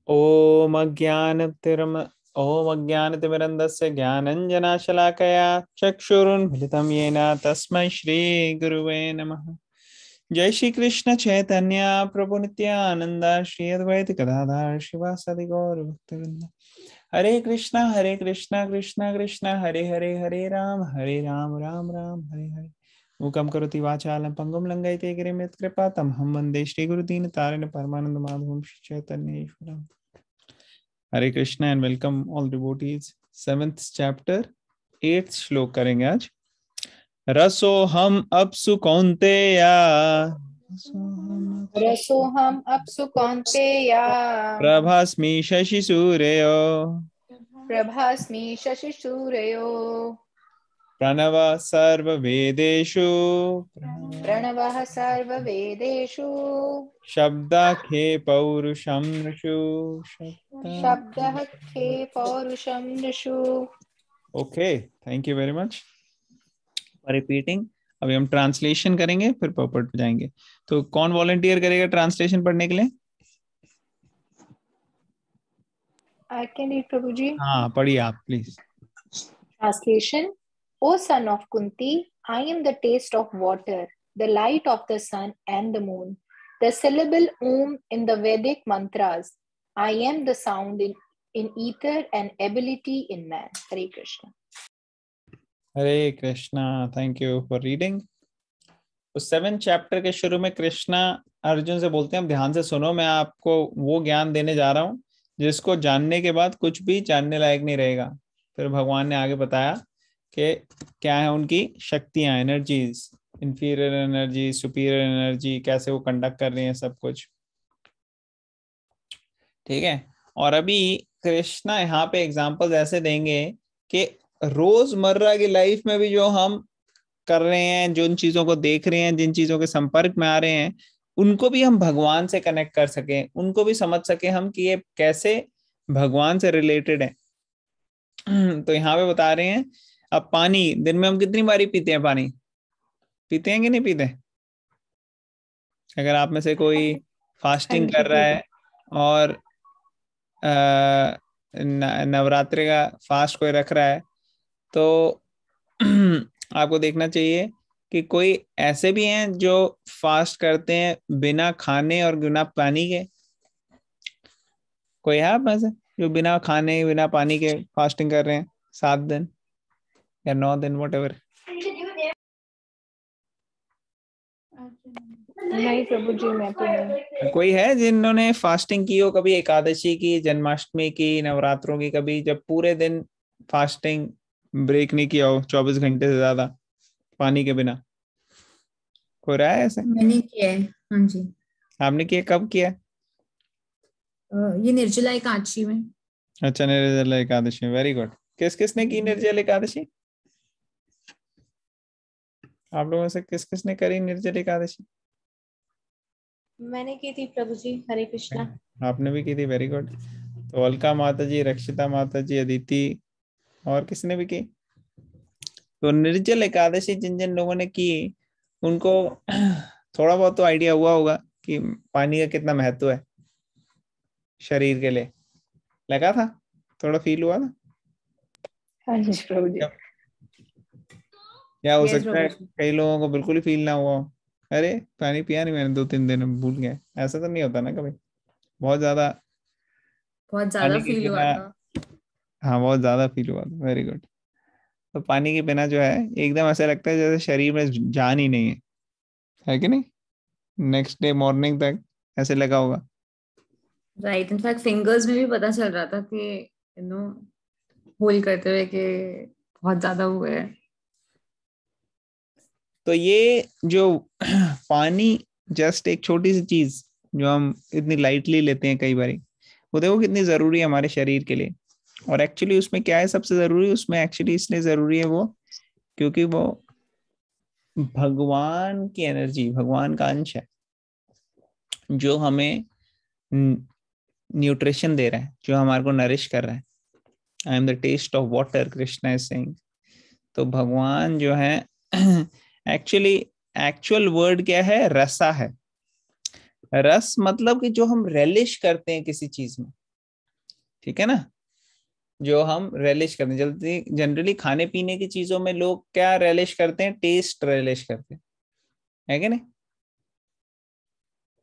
ओम अज्ञानतिमिरन्धस्य ज्ञानञ्जनशलाकया चक्षुरुन्मिलितं येन तस्मै श्रीगुरुवे नमः। जय श्री कृष्ण चैतन्य प्रभु नित्यानंद श्री अद्वैत गदाधर शिवासादि गौर भक्तवृंद। हरे कृष्णा कृष्णा कृष्णा हरे हरे हरे राम राम राम हरे हरे। मूकं करोति वाचालं पंगुं लंघयते गिरिं यत्कृपातं हम वन्दे श्रीगुरुदीनतारिणं परमानंद माधवं श्री चैतन्य ईश्वरम्। Hare Krishna and welcome all devotees. 7th chapter 8th श्लोक करेंगे आज। रसो हम अप्सु कौन्तेया रसोहम अप्सु कौन्तेया प्रभास्मि शशि सूर्यो प्रभास्मि शशिसूर्यो प्रणव सर्ववेदेषु प्रणवः सर्ववेदेषु शब्दाखे पौरुषं नृषु शब्दः खे पौरुषं नृषु। Okay, thank you very much for repeating. अभी हम ट्रांसलेशन करेंगे फिर पर्पट पे जाएंगे। तो कौन वॉलंटियर करेगा ट्रांसलेशन पढ़ने के लिए? I can read, Prabhuji. हाँ पढ़िए आप please. Translation. O son of Kunti, I am the taste of water, the light of the sun and the moon, the syllable Om in the Vedic mantras. I am the sound in ether and ability in man. Hare Krishna. Hare Krishna, thank you for reading. तो 7th chapter के शुरू में कृष्णा अर्जुन से बोलते हैं, ध्यान से सुनो, मैं आपको वो ज्ञान देने जा रहा हूँ जिसको जानने के बाद कुछ भी जानने लायक नहीं रहेगा। फिर भगवान ने आगे बताया कि क्या है उनकी शक्तियां, energies, inferior energy, superior energy, कैसे वो कंडक्ट कर रही हैं सब कुछ। ठीक है। और अभी कृष्णा यहाँ पे एग्जांपल्स ऐसे देंगे कि रोजमर्रा की लाइफ में भी जो हम कर रहे हैं, जिन चीजों को देख रहे हैं, जिन चीजों के संपर्क में आ रहे हैं, उनको भी हम भगवान से कनेक्ट कर सकें, उनको भी समझ सके हम कि ये कैसे भगवान से रिलेटेड है। तो यहाँ पे बता रहे हैं, अब पानी दिन में हम कितनी बारी पीते हैं? पानी पीते हैं कि नहीं पीते? अगर आप में से कोई फास्टिंग कर रहा है और नवरात्रि का फास्ट कोई रख रहा है तो आपको देखना चाहिए कि कोई ऐसे भी हैं जो फास्ट करते हैं बिना खाने और बिना पानी के। कोई है आप में से जो बिना खाने बिना पानी के फास्टिंग कर रहे हैं 7 दिन या 9 दिन, व्हाटएवर? नहीं प्रभु जी, मैं तो नहीं। कोई है जिन्होंने फास्टिंग की हो कभी, एकादशी की, जन्माष्टमी की, नवरात्रों की, कभी जब पूरे दिन फास्टिंग ब्रेक नहीं किया हो 24 घंटे से ज्यादा पानी के बिना? कोई रहा है ऐसे? मैंने किया है, हाँ जी। आपने किया? कब किया? ये निर्जला एकादशी में। अच्छा, निर्जला एकादशी, वेरी गुड। किस किसने की निर्जला एकादशी? आप लोगों में से किस किसने करी निर्जला एकादशी? मैंने की थी प्रभु जी, हरे कृष्णा। आपने भी की थी, वेरी गुड। तो अलका माता जी, रक्षिता माता जी, अदिति, और किसने भी की? तो निर्जल एकादशी जिन जिन लोगों ने की उनको थोड़ा बहुत तो आइडिया हुआ होगा कि पानी का कितना महत्व है शरीर के लिए। लगा था? थोड़ा फील हुआ था? हाँ जी प्रभु जी। क्या हो Yes, सकता है प्रभु जी। कई लोगों को बिल्कुल ही फील ना हुआ हो, अरे पानी पिया नहीं मैंने 2-3 दिन में, भूल गया। ऐसा तो नहीं होता ना कभी? बहुत ज्यादा बहुत ज्यादा पानी के फील हुआ बिना। था। हाँ, बहुत ज्यादा फील हुआ था, वेरी गुड। तो पानी के बिना जो है एकदम ऐसा लगता है जैसे शरीर में जान ही नहीं है कि नहीं? नेक्स्ट डे मॉर्निंग तक ऐसे लगा होगा। राइट, इनफैक्ट फिंगर्स में भी पता चल रहा था कि होल्ड करते हुए कि बहुत ज्यादा हुए है। तो ये जो पानी जस्ट एक छोटी सी चीज जो हम इतनी लाइटली लेते हैं कई बारी, वो देखो कितनी जरूरी है हमारे शरीर के लिए। और एक्चुअली उसमें क्या है सबसे जरूरी? उसमें एक्चुअली इसलिए जरूरी है वो क्योंकि वो भगवान की एनर्जी, भगवान का अंश है जो हमें न्यूट्रिशन दे रहा है, जो हमारे को नरिश कर रहा है। I am the taste of water, Krishna is saying. तो भगवान जो है एक्चुअली एक्चुअल वर्ड क्या है? रसा है। रस मतलब कि जो हम रेलिश करते हैं किसी चीज में, ठीक है ना, जो हम रेलिश करते हैं। जल्दी जनरली खाने पीने की चीजों में लोग क्या रेलिश करते हैं, टेस्ट रेलिश करते हैं, है कि नहीं।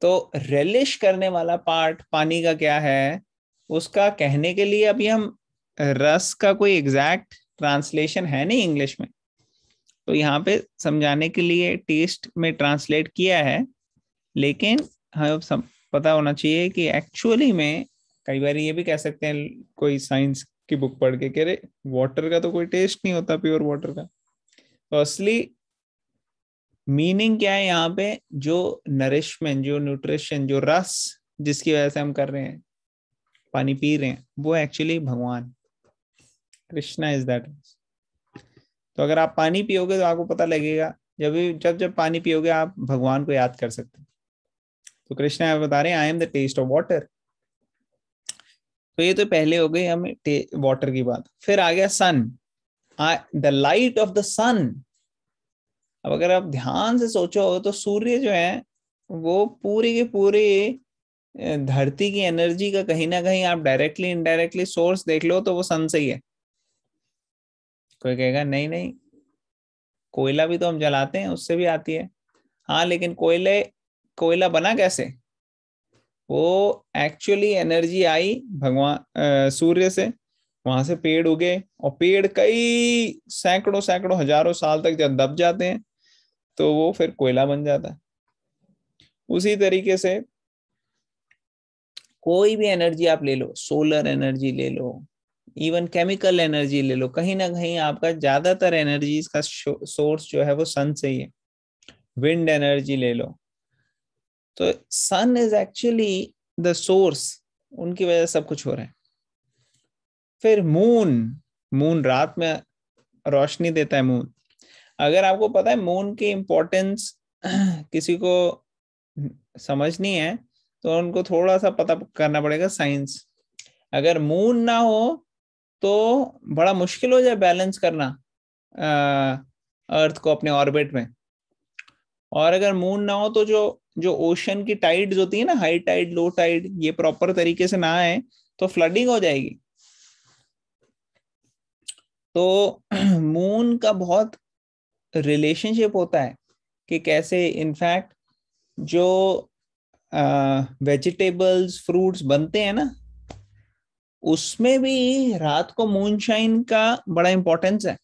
तो रेलिश करने वाला पार्ट पानी का क्या है, उसका कहने के लिए अभी हम रस का कोई एग्जैक्ट ट्रांसलेशन है नहीं इंग्लिश में, तो यहाँ पे समझाने के लिए टेस्ट में ट्रांसलेट किया है। लेकिन हमें सब पता होना चाहिए कि एक्चुअली में कई बार ये भी कह सकते हैं कोई साइंस की बुक पढ़ के, कह रहे वाटर का तो कोई टेस्ट नहीं होता, प्योर वाटर का। तो असली मीनिंग क्या है यहाँ पे, जो नरिशमेंट, जो न्यूट्रिशन, जो रस जिसकी वजह से हम कर रहे हैं, पानी पी रहे हैं, वो एक्चुअली भगवान कृष्णा इज दैट। तो अगर आप पानी पियोगे तो आपको पता लगेगा, जब जब पानी पियोगे आप भगवान को याद कर सकते हैं। तो कृष्णा बता रहे हैं I am the taste of water. तो ये तो पहले हो गई हमें वाटर की बात। फिर आ गया सन, द लाइट ऑफ द सन। अब अगर आप ध्यान से सोचो तो सूर्य जो है वो पूरी के पूरी धरती की एनर्जी का कहीं ना कहीं आप डायरेक्टली इनडायरेक्टली सोर्स देख लो तो वो सन से ही है। कोई कहेगा नहीं नहीं, कोयला भी तो हम जलाते हैं, उससे भी आती है। हाँ, लेकिन कोयला बना कैसे, वो एक्चुअली एनर्जी आई भगवान सूर्य से, वहां से पेड़ उगे, और पेड़ कई सैकड़ों सैकड़ों हजारों साल तक जब दब जाते हैं तो वो फिर कोयला बन जाता है। उसी तरीके से कोई भी एनर्जी आप ले लो, सोलर एनर्जी ले लो, इवन केमिकल एनर्जी ले लो, कहीं ना कहीं आपका ज्यादातर एनर्जीज का सोर्स जो है वो सन से ही है। विंड एनर्जी ले लो, तो सन इज एक्चुअली द सोर्स, उनकी वजह से सब कुछ हो रहा है। फिर मून रात में रोशनी देता है। मून, अगर आपको पता है मून की इम्पोर्टेंस किसी को समझनी है तो उनको थोड़ा सा पता करना पड़ेगा साइंस। अगर मून ना हो तो बड़ा मुश्किल हो जाए बैलेंस करना अर्थ को अपने ऑर्बिट में। और अगर मून ना हो तो जो जो ओशन की टाइड्स होती है ना, हाई टाइड लो टाइड, ये प्रॉपर तरीके से ना आए तो फ्लडिंग हो जाएगी। तो मून का बहुत रिलेशनशिप होता है कि कैसे इनफैक्ट जो वेजिटेबल्स फ्रूट्स बनते हैं ना, उसमें भी रात को मूनशाइन का बड़ा इंपॉर्टेंस है।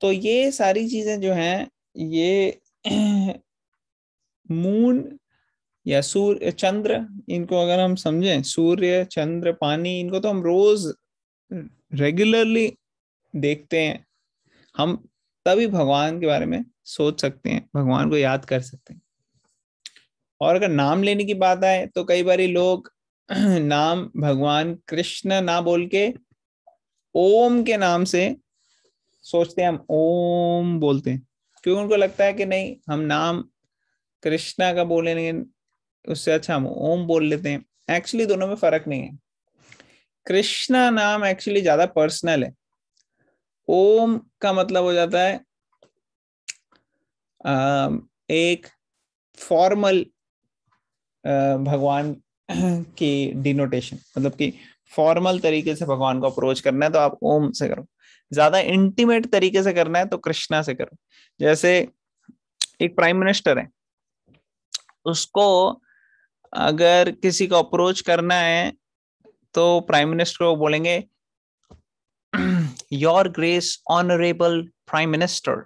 तो ये सारी चीजें जो हैं, ये मून या सूर्य चंद्र, इनको अगर हम समझें, सूर्य चंद्र पानी, इनको तो हम रोज रेगुलरली देखते हैं। हम तभी भगवान के बारे में सोच सकते हैं, भगवान को याद कर सकते हैं। और अगर नाम लेने की बात आए तो कई बार लोग नाम भगवान कृष्ण ना बोल के ओम के नाम से सोचते हैं, हम ओम बोलते हैं, क्योंकि उनको लगता है कि नहीं, हम नाम कृष्णा का बोलेंगे उससे अच्छा हम ओम बोल लेते हैं। एक्चुअली दोनों में फर्क नहीं है। कृष्णा नाम एक्चुअली ज्यादा पर्सनल है। ओम का मतलब हो जाता है एक फॉर्मल भगवान की डिनोटेशन, मतलब कि फॉर्मल तरीके से भगवान को अप्रोच करना है तो आप ओम से करो, ज्यादा इंटीमेट तरीके से करना है तो कृष्णा से करो। जैसे एक प्राइम मिनिस्टर है, उसको अगर किसी को अप्रोच करना है तो प्राइम मिनिस्टर को बोलेंगे your grace honourable prime minister,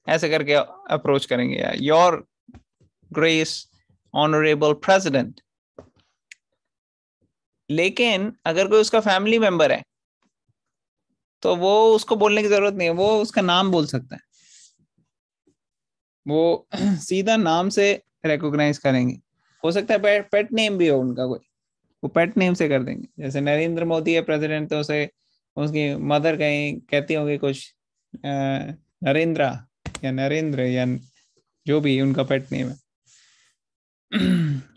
ऐसे करके अप्रोच करेंगे, या योर ग्रेस ऑनरेबल प्रेसिडेंट। लेकिन अगर कोई उसका फैमिली मेंबर है तो वो उसको बोलने की जरूरत नहीं है, वो उसका नाम बोल सकता है, वो सीधा नाम से रिकॉग्नाइज करेंगे। हो सकता है पेट नेम भी हो उनका कोई, वो पेट नेम से कर देंगे। जैसे नरेंद्र मोदी है प्रेसिडेंट, तो उसे उसकी मदर कहीं कहती होंगी कुछ नरेंद्रा या नरेंद्र या जो भी उनका पेट नेम है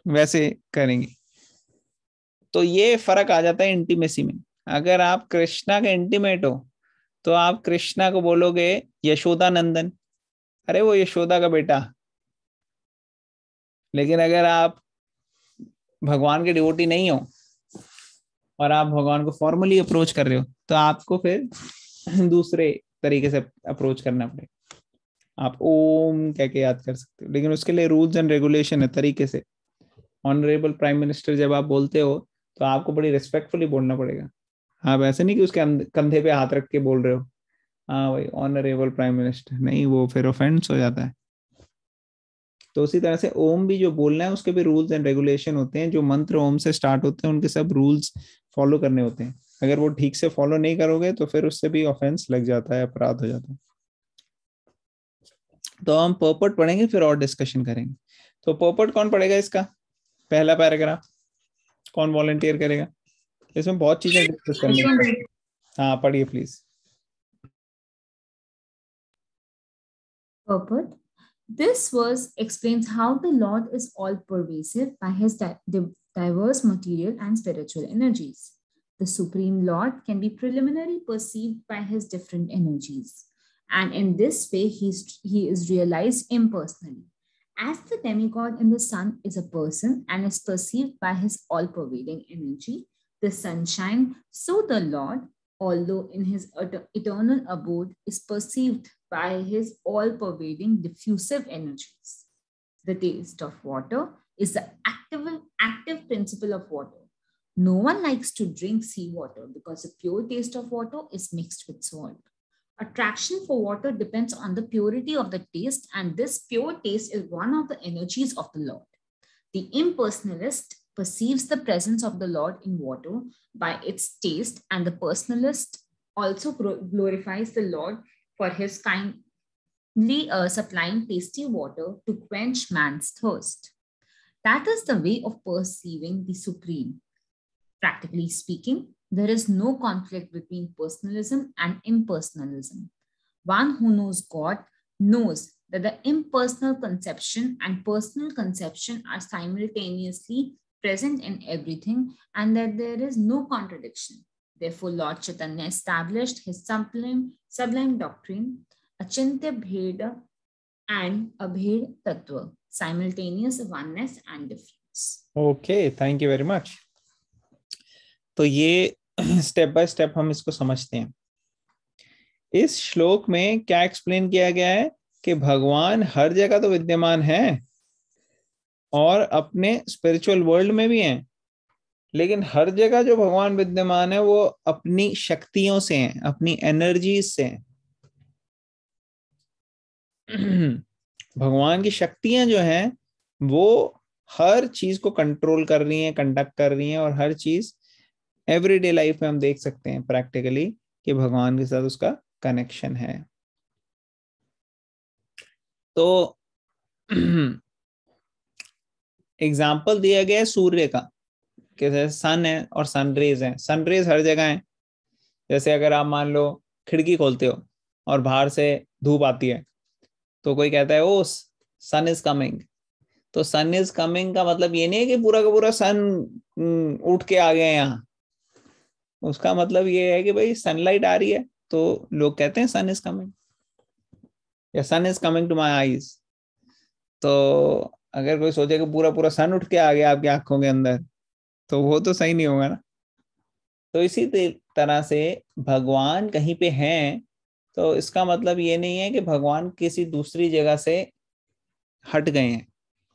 वैसे करेंगे। तो ये फर्क आ जाता है इंटीमेसी में। अगर आप कृष्णा के इंटीमेट हो तो आप कृष्णा को बोलोगे यशोदा नंदन, अरे वो यशोदा का बेटा। लेकिन अगर आप भगवान के डिवोटी नहीं हो और आप भगवान को फॉर्मली अप्रोच कर रहे हो, तो आपको फिर दूसरे तरीके से अप्रोच करना पड़ेगा। आप ओम कह के याद कर सकते हो, लेकिन उसके लिए रूल्स एंड रेगुलेशन है तरीके से। ऑनरेबल प्राइम मिनिस्टर जब आप बोलते हो तो आपको बड़ी रिस्पेक्टफुली बोलना पड़ेगा। आप ऐसे नहीं कि उसके कंधे पे हाथ रख के बोल रहे हो, हाँ भाई ऑनरेबल प्राइम मिनिस्टर, नहीं, वो फिर ऑफेंस हो जाता है। तो उसी तरह से ओम भी जो बोलना है उसके भी रूल्स एंड रेगुलेशन होते हैं। जो मंत्र ओम से स्टार्ट होते हैं उनके सब रूल्स फॉलो करने होते हैं। अगर वो ठीक से फॉलो नहीं करोगे तो फिर उससे भी ऑफेंस लग जाता है, अपराध हो जाता है। तो हम पर्पट पढ़ेंगे, फिर और डिस्कशन करेंगे। तो पर्पट कौन पढ़ेगा इसका पहला पैराग्राफ? कौन वॉलंटियर करेगा? इसमें बहुत चीजें डिस्कस करनी है। हाँ पढ़िए please. Purport. This verse explains how the Lord is all pervasive by his diverse material and spiritual energies. The Supreme Lord can be preliminarily perceived by his different energies, and in this way, he is realized impersonally. As the demigod in the sun is a person and is perceived by his all pervading energy, the sunshine, so the Lord, although in his eternal abode, is perceived by his all pervading diffusive energies. The taste of water is the active principle of water. No one likes to drink seawater because the pure taste of water is mixed with salt. Attraction for water depends on the purity of the taste, and this pure taste is one of the energies of the Lord. The impersonalist perceives the presence of the Lord in water by its taste, and the personalist also glorifies the Lord for his kindly supplying tasty water to quench man's thirst. That is the way of perceiving the Supreme. Practically speaking, there is no conflict between personalism and impersonalism. One who knows God knows that the impersonal conception and personal conception are simultaneously present in everything and that there is no contradiction. Therefore, Lord Chaitanya established his sublime doctrine, Achintya Bheda and Abhed Tattva, simultaneous oneness and difference. Okay, thank you very much. तो ये step by step हम इसको समझते हैं। इस श्लोक में क्या एक्सप्लेन किया गया है कि भगवान हर जगह तो विद्यमान है और अपने स्पिरिचुअल वर्ल्ड में भी हैं, लेकिन हर जगह जो भगवान विद्यमान है वो अपनी शक्तियों से हैं, अपनी एनर्जीज से हैं। भगवान की शक्तियां जो हैं वो हर चीज को कंट्रोल कर रही हैं, कंडक्ट कर रही हैं, और हर चीज एवरीडे लाइफ में हम देख सकते हैं प्रैक्टिकली कि भगवान के साथ उसका कनेक्शन है। तो एग्जाम्पल दिया गया है सूर्य का, कि सन है और सनरेज है। सनरेज हर जगह है। जैसे अगर आप मान लो खिड़की खोलते हो और बाहर से धूप आती है, तो कोई कहता है ओ सन इज कमिंग। तो सन इज कमिंग का मतलब ये नहीं है कि पूरा का पूरा सन उठ के आ गया यहाँ। उसका मतलब ये है कि भाई सनलाइट आ रही है तो लोग कहते हैं सन इज कमिंग, या sun is coming to my eyes. तो अगर कोई सोचे कि पूरा पूरा सन उठ के आ गया आपकी आंखों के अंदर, तो वो तो सही नहीं होगा ना। तो इसी तरह से भगवान कहीं पे हैं तो इसका मतलब ये नहीं है कि भगवान किसी दूसरी जगह से हट गए हैं।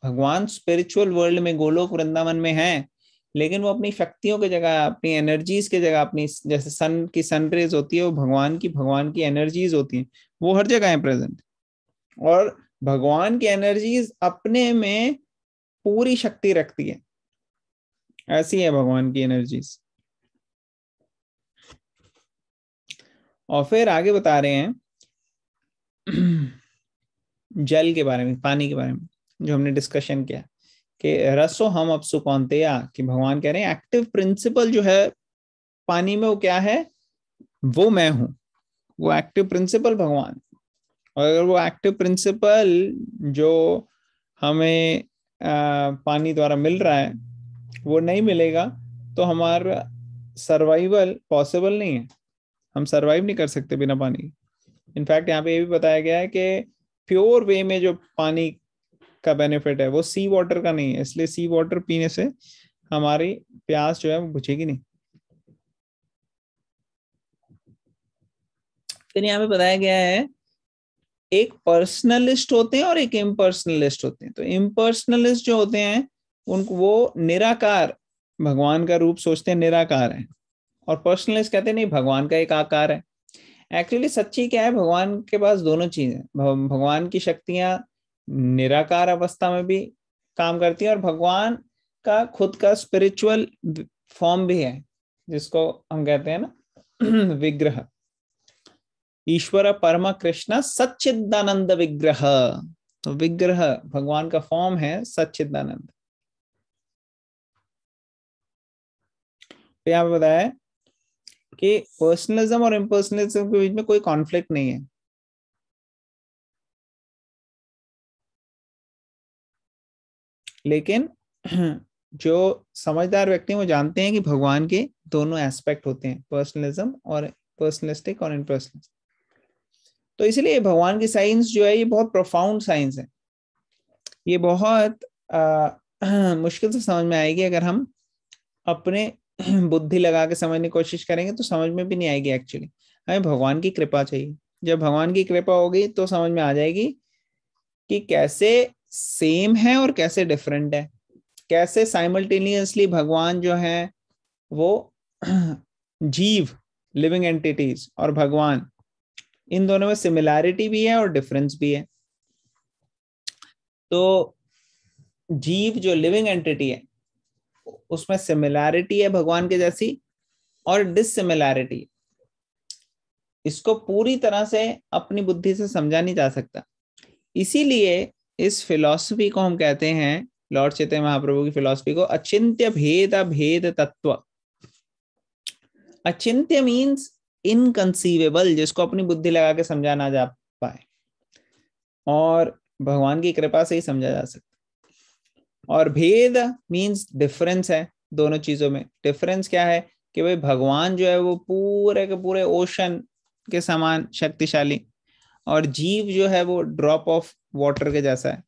भगवान स्पिरिचुअल वर्ल्ड में गोलोक वृंदावन में हैं, लेकिन वो अपनी शक्तियों की जगह, अपनी एनर्जीज की जगह, अपनी जैसे सन की सनरेज होती है वो भगवान की एनर्जीज होती हैं, वो हर जगह है प्रेजेंट। और भगवान की एनर्जीज अपने में पूरी शक्ति रखती है, ऐसी है भगवान की एनर्जीज। और फिर आगे बता रहे हैं जल के बारे में, पानी के बारे में, जो हमने डिस्कशन किया कि रसो हम अपसु कौन्तेया, कि भगवान कह रहे हैं एक्टिव प्रिंसिपल जो है पानी में वो क्या है, वो मैं हूं। वो एक्टिव प्रिंसिपल भगवान। और अगर वो एक्टिव प्रिंसिपल जो हमें पानी द्वारा मिल रहा है वो नहीं मिलेगा तो हमारा सर्वाइवल पॉसिबल नहीं है। हम सर्वाइव नहीं कर सकते बिना पानी। इनफैक्ट यहाँ पे ये भी बताया गया है कि प्योर वे में जो पानी का बेनिफिट है वो सी वाटर का नहीं है, इसलिए सी वाटर पीने से हमारी प्यास जो है वो बुझेगी नहीं। फिर यहाँ पे बताया गया है एक पर्सनलिस्ट होते हैं और एक इम्पर्सनलिस्ट होते हैं। तो इम्पर्सनलिस्ट जो होते हैं उनको वो निराकार भगवान का रूप सोचते हैं, निराकार है, और पर्सनलिस्ट कहते हैं नहीं भगवान का एक आकार है। एक्चुअली सच्ची क्या है, भगवान के पास दोनों चीजें, भगवान की शक्तियां निराकार अवस्था में भी काम करती हैं और भगवान का खुद का स्पिरिचुअल फॉर्म भी है जिसको हम कहते हैं ना विग्रह। ईश्वर परम कृष्ण सच्चिदानंद विग्रह, तो विग्रह भगवान का फॉर्म है सच्चिदानंद। यहाँ पे बताया है कि पर्सनलिज्म और इम्पर्सनलिज्म के बीच में कोई कॉन्फ्लिक्ट नहीं है, लेकिन जो समझदार व्यक्ति वो जानते हैं कि भगवान के दोनों एस्पेक्ट होते हैं, पर्सनलिज्म और पर्सनलिस्टिक और इम्पर्सनलिस्टिक। तो इसलिए भगवान की साइंस जो है ये बहुत प्रोफाउंड साइंस है, ये बहुत मुश्किल से समझ में आएगी। अगर हम अपने बुद्धि लगा के समझने की कोशिश करेंगे तो समझ में भी नहीं आएगी। एक्चुअली हमें भगवान की कृपा चाहिए, जब भगवान की कृपा होगी तो समझ में आ जाएगी कि कैसे सेम है और कैसे डिफरेंट है, कैसे साइमल्टेनियसली भगवान जो है वो जीव लिविंग एंटिटीज और भगवान, इन दोनों में सिमिलैरिटी भी है और डिफरेंस भी है। तो जीव जो लिविंग एंटिटी है उसमें सिमिलैरिटी है भगवान के जैसी और डिससिमिलैरिटी, इसको पूरी तरह से अपनी बुद्धि से समझा नहीं जा सकता। इसीलिए इस फिलॉसफी को हम कहते हैं, लॉर्ड चैतन्य महाप्रभु की फिलॉसफी को, अचिंत्य भेद अभेद तत्व। अचिंत्य मीन्स इनकंसीवेबल, जिसको अपनी बुद्धि लगा के समझा ना जा पाए, और भगवान की कृपा से ही समझा जा सकता। और भेद मीन्स डिफरेंस है दोनों चीजों में। डिफरेंस क्या है कि भाई भगवान जो है वो पूरे के पूरे ओशन के समान शक्तिशाली, और जीव जो है वो ड्रॉप ऑफ वाटर के जैसा है,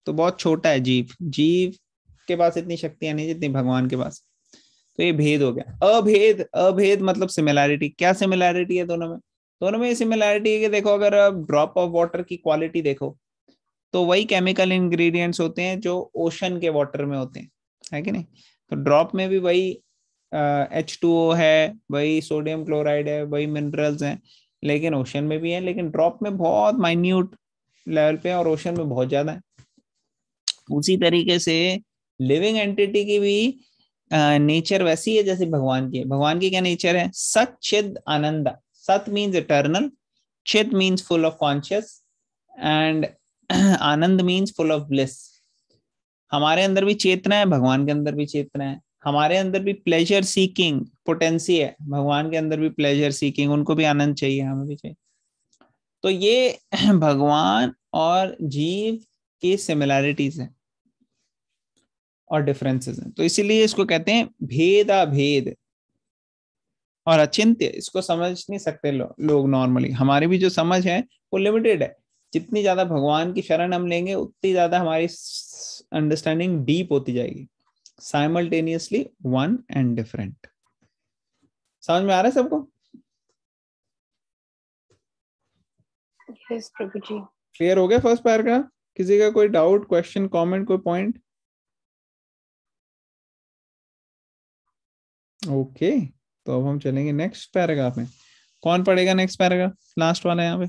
तो बहुत छोटा है जीव। जीव के पास इतनी शक्तियां नहीं जितनी भगवान के पास। तो ये भेद हो गया। अभेद, अभेद मतलब सिमिलैरिटी। क्या सिमिलैरिटी है दोनों में? दोनों में सिमिलैरिटी है कि देखो अगर आप ड्रॉप ऑफ वाटर की क्वालिटी देखो तो वही केमिकल इंग्रेडिएंट्स होते हैं जो ओशन के वाटर में होते हैं, है कि नहीं? तो ड्रॉप में भी वही H2O है, वही सोडियम क्लोराइड है, वही मिनरल्स हैं, लेकिन ओशन में भी है, लेकिन ड्रॉप में बहुत माइन्यूट लेवल पे और ओशन में बहुत ज्यादा है। उसी तरीके से लिविंग एंटिटी की भी नेचर वैसी है जैसे भगवान की है। भगवान की क्या नेचर है? सत चिद आनंद। सत मीन्स इटर्नल, चिद means full of conscious, and Anand means full of bliss. हमारे अंदर भी चेतना है, भगवान के अंदर भी चेतना है। हमारे अंदर भी प्लेजर सीकिंग पोटेंसी है, भगवान के अंदर भी प्लेजर सीकिंग, उनको भी आनंद चाहिए, हमें भी चाहिए। तो ये भगवान और जीव की सिमिलैरिटीज है और डिफरेंसेस हैं। तो इसीलिए इसको कहते हैं भेदाभेद। और अचिंत्य इसको समझ नहीं सकते लोग नॉर्मली। हमारी भी जो समझ है वो लिमिटेड है। जितनी ज्यादा भगवान की शरण हम लेंगे उतनी ज्यादा हमारी अंडरस्टैंडिंग डीप होती जाएगी। Simultaneously one and different. समझ में आ रहा है सबको? Yes, प्रभु जी। क्लियर हो गया फर्स्ट पैराग्राफ? किसी का कोई डाउट, क्वेश्चन, कमेंट, कोई पॉइंट? ओके, तो अब हम चलेंगे नेक्स्ट पैराग्राफ में। कौन पढ़ेगा नेक्स्ट पैराग्राफ? लास्ट वाला यहाँ पे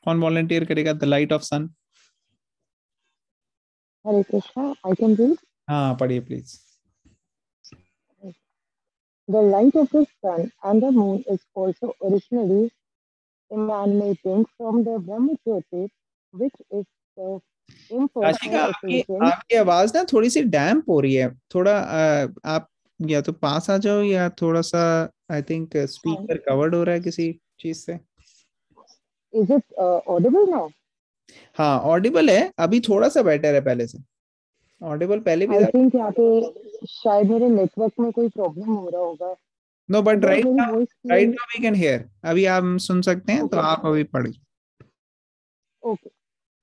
कौन वॉलंटियर करेगा? The light of sun. Hare Krishna, I can read. हाँ पढ़िए please. The light of the sun and the moon is also originally emanating from the Brahma Jyoti, which is the Rashika, impersonal effulgence. आपकी आवाज ना थोड़ी सी डैम्प हो रही है। थोड़ा आप या तो पास आ जाओ या थोड़ा सा, आई थिंक स्पीकर कवर्ड हो रहा है किसी चीज से। Is it audible now? हाँ ऑडिबल है, अभी थोड़ा सा बेटर है पहले से। ऑडिबल पहले भी आई था। थिंक यहाँ पे शायद मेरे नेटवर्क में कोई प्रॉब्लम हो रहा होगा। नो बट अगर राइट मेरी now, voice right now we can hear. अभी आप सुन सकते हैं, तो Okay. आप अभी पढ़िए। Okay.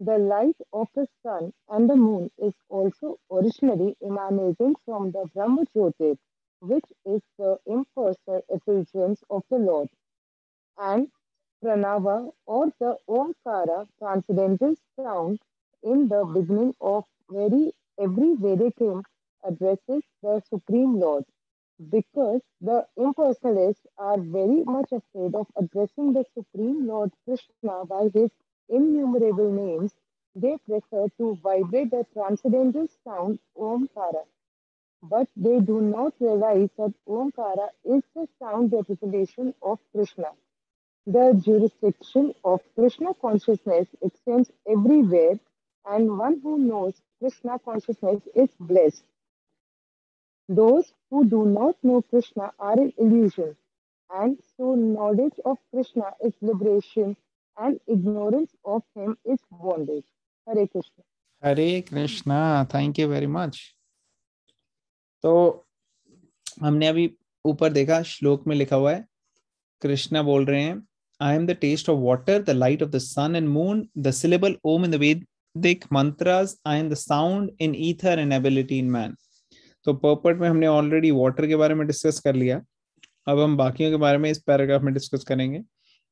The light of the sun and the moon is also originally emanating from the Brahma Jyoti, which is the impersonal effulgence of the Lord. and Pranava or the Omkara transcendental sound in the beginning of every Vedic hymn addresses the Supreme Lord. Because the impersonalists are very much afraid of addressing the Supreme Lord Krishna by his innumerable names, they prefer to vibrate the transcendental sound Omkara. But they do not realize that Omkara is the sound representation of Krishna. The jurisdiction of Krishna consciousness extends everywhere, and one who knows Krishna consciousness is blessed. Those who do not know Krishna are in illusion, and so knowledge of Krishna is liberation, and ignorance of him is bondage. Hare Krishna. Hare Krishna, thank you very much. तो हमने अभी ऊपर देखा, श्लोक में लिखा हुआ है, कृष्णा बोल रहे हैं, I am the taste of water, the light of the sun and moon, the syllable Om in the Vedic mantras, I am the sound in ether and ability in man. तो पर्पट में हमने ऑलरेडी वाटर के बारे में discuss कर लिया, अब हम बाकियों के बारे में इस पैराग्राफ में डिस्कस करेंगे।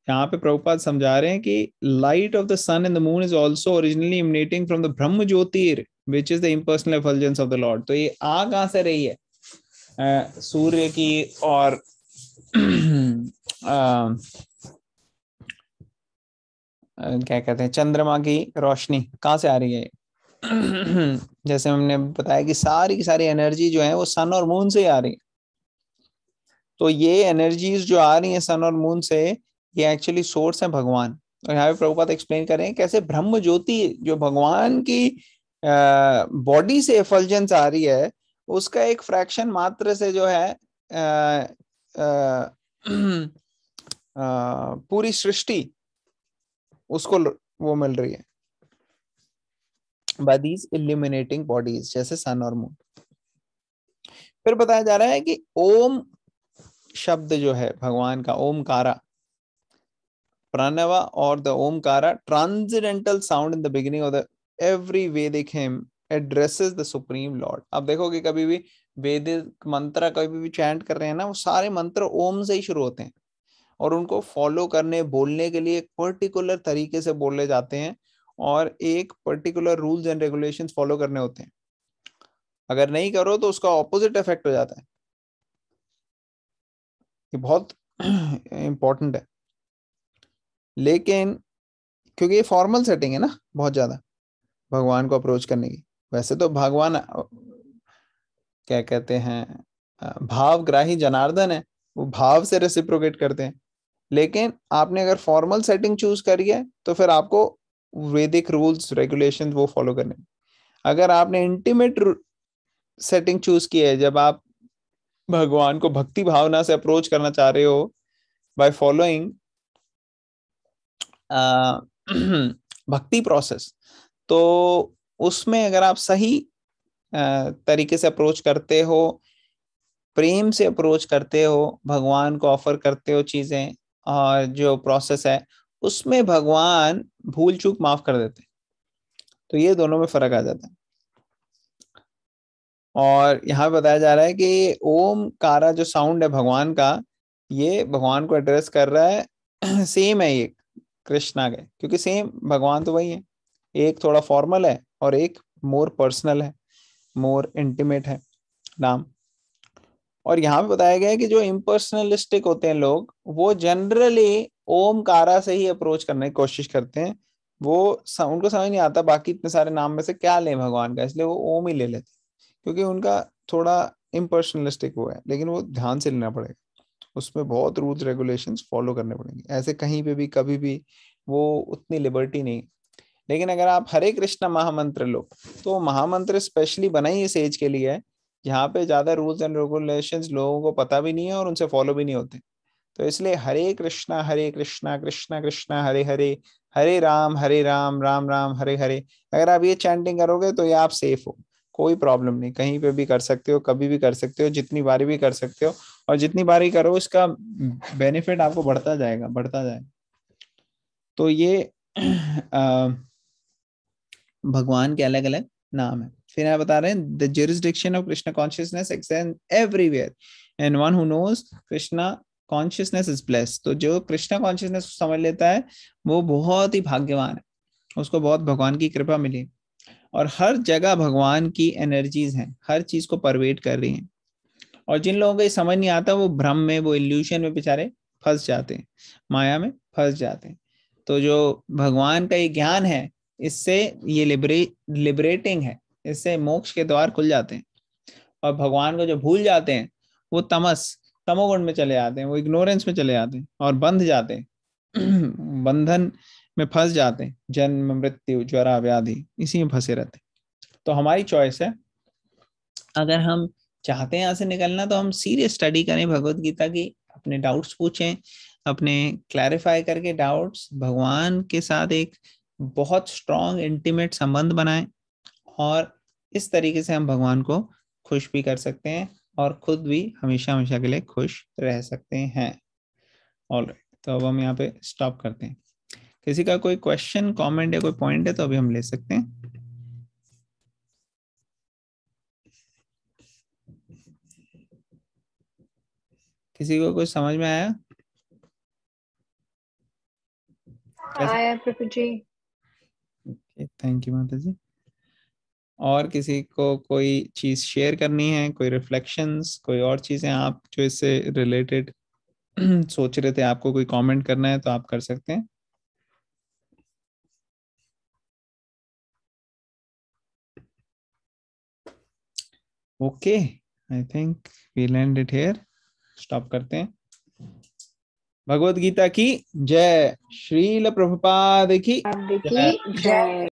यहाँ पे प्रभुपाद समझा रहे हैं कि light of the sun and the moon is also originally emanating from the Brahma jyotir which is the impersonal effulgence of the lord. तो ये आ कहाँ से रही है? सूर्य की और क्या कहते हैं, चंद्रमा की रोशनी कहाँ से आ रही है? जैसे हमने बताया कि सारी की सारी एनर्जी जो है वो सन और मून से ही आ रही है। तो ये एनर्जीज जो आ रही है सन और मून से, ये एक्चुअली सोर्स है भगवान। और यहाँ पे प्रभुपाद एक्सप्लेन कर रहे हैं कैसे ब्रह्म ज्योति जो भगवान की बॉडी से एफल्जेंस आ रही है, उसका एक फ्रैक्शन मात्र से जो है पूरी सृष्टि उसको वो मिल रही है बाय दीज इल्यूमिनेटिंग बॉडीज, जैसे सन और मून। फिर बताया जा रहा है कि ओम शब्द जो है भगवान का, ओमकारा, प्रणवा और the omkara transcendental sound in the beginning of the every Vedic hymn addresses the supreme lord. अब देखोगे कभी भी वैदिक मंत्र कभी भी चैंट कर रहे हैं ना, वो सारे मंत्र ओम से ही शुरू होते हैं और उनको फॉलो करने, बोलने के लिए एक पर्टिकुलर तरीके से बोले जाते हैं और एक particular rules and regulations follow करने होते हैं। अगर नहीं करो तो उसका ऑपोजिट इफेक्ट हो जाता है। ये बहुत इंपॉर्टेंट है, लेकिन क्योंकि ये फॉर्मल सेटिंग है ना बहुत ज्यादा भगवान को अप्रोच करने की। वैसे तो भगवान क्या कहते हैं, भावग्राही जनार्दन है, वो भाव से रेसिप्रोकेट करते हैं। लेकिन आपने अगर फॉर्मल सेटिंग चूज करी है तो फिर आपको वैदिक रूल्स रेगुलेशंस वो फॉलो करने। अगर आपने इंटीमेट सेटिंग चूज की है, जब आप भगवान को भक्ति भावना से अप्रोच करना चाह रहे हो बाय फॉलोइंग भक्ति प्रोसेस, तो उसमें अगर आप सही तरीके से अप्रोच करते हो, प्रेम से अप्रोच करते हो, भगवान को ऑफर करते हो चीजें, और जो प्रोसेस है उसमें भगवान भूल चूक माफ कर देते हैं। तो ये दोनों में फर्क आ जाता है। और यहाँ बताया जा रहा है कि ओमकारा जो साउंड है भगवान का, ये भगवान को एड्रेस कर रहा है। सेम है ये कृष्णा के, क्योंकि सेम भगवान तो वही है, एक थोड़ा फॉर्मल है और एक मोर पर्सनल है, मोर इंटीमेट है नाम। और यहाँ पे बताया गया है कि जो इम्पर्सनलिस्टिक होते हैं लोग, वो जनरली ओमकारा से ही अप्रोच करने की कोशिश करते हैं। वो उनको समझ नहीं आता बाकी इतने सारे नाम में से क्या लें भगवान का, इसलिए वो ओम ही ले लेते, क्योंकि उनका थोड़ा इम्पर्सनलिस्टिक वो है। लेकिन वो ध्यान से लेना पड़ेगा, उसमें बहुत रूल्स रेगुलेशंस फॉलो करने पड़ेंगे। ऐसे कहीं पे भी कभी भी वो उतनी लिबर्टी नहीं। लेकिन अगर आप हरे कृष्णा महामंत्र लो, तो महामंत्र स्पेशली बना ही इस एज के लिए है, जहाँ पे ज्यादा रूल्स एंड रेगुलेशंस लोगों को पता भी नहीं है और उनसे फॉलो भी नहीं होते। तो इसलिए हरे कृष्णा कृष्णा कृष्णा हरे हरे, हरे राम राम राम हरे हरे, अगर आप ये चैंटिंग करोगे तो ये आप सेफ हो, कोई प्रॉब्लम नहीं, कहीं पे भी कर सकते हो, कभी भी कर सकते हो, जितनी बारी भी कर सकते हो। और जितनी बारी करो इसका बेनिफिट आपको बढ़ता जाएगा, बढ़ता जाएगा। तो ये भगवान के अलग अलग नाम है। फिर आप बता रहे हैं the jurisdiction of Krishna consciousness extends everywhere and one who knows Krishna consciousness is blessed. तो जो कृष्णा कॉन्शियसनेस समझ लेता है वो बहुत ही भाग्यवान है, उसको बहुत भगवान की कृपा मिली। और हर जगह भगवान की एनर्जीज हैं, हर चीज को परवेट कर रही हैं। और जिन लोगों को ये समझ नहीं आता वो भ्रम में, वो इल्यूशन में बेचारे फंस जाते हैं, माया में फंस जाते हैं। तो जो भगवान का ये ज्ञान है, इससे ये लिबरेटिंग है, इससे मोक्ष के द्वार खुल जाते हैं। और भगवान को जो भूल जाते हैं वो तमोगुण में चले जाते हैं, वो इग्नोरेंस में चले जाते हैं और बंध जाते हैं बंधन में फंस जाते हैं, जन्म मृत्यु जरा व्याधि इसी में फंसे रहते हैं। तो हमारी चॉइस है, अगर हम चाहते हैं यहाँ से निकलना तो हम सीरियस स्टडी करें भगवत गीता की, अपने डाउट्स पूछें, अपने क्लैरिफाई करके डाउट्स भगवान के साथ एक बहुत स्ट्रॉन्ग इंटीमेट संबंध बनाएं, और इस तरीके से हम भगवान को खुश भी कर सकते हैं और खुद भी हमेशा हमेशा के लिए खुश रह सकते हैं। ऑलराइट, तो अब हम यहाँ पे स्टॉप करते हैं। किसी का कोई क्वेश्चन, कमेंट या कोई पॉइंट है तो अभी हम ले सकते हैं। किसी को कुछ समझ में आया? आया प्रभु जी। थैंक यू माता जी। और किसी को कोई चीज शेयर करनी है, कोई रिफ्लेक्शंस, कोई और चीजें आप जो इससे रिलेटेड सोच रहे थे, आपको कोई कमेंट करना है तो आप कर सकते हैं। Okay, I think we'll end it here. Stop करते हैं। भगवत गीता की जय। श्रील प्रभुपाद की जय। जय।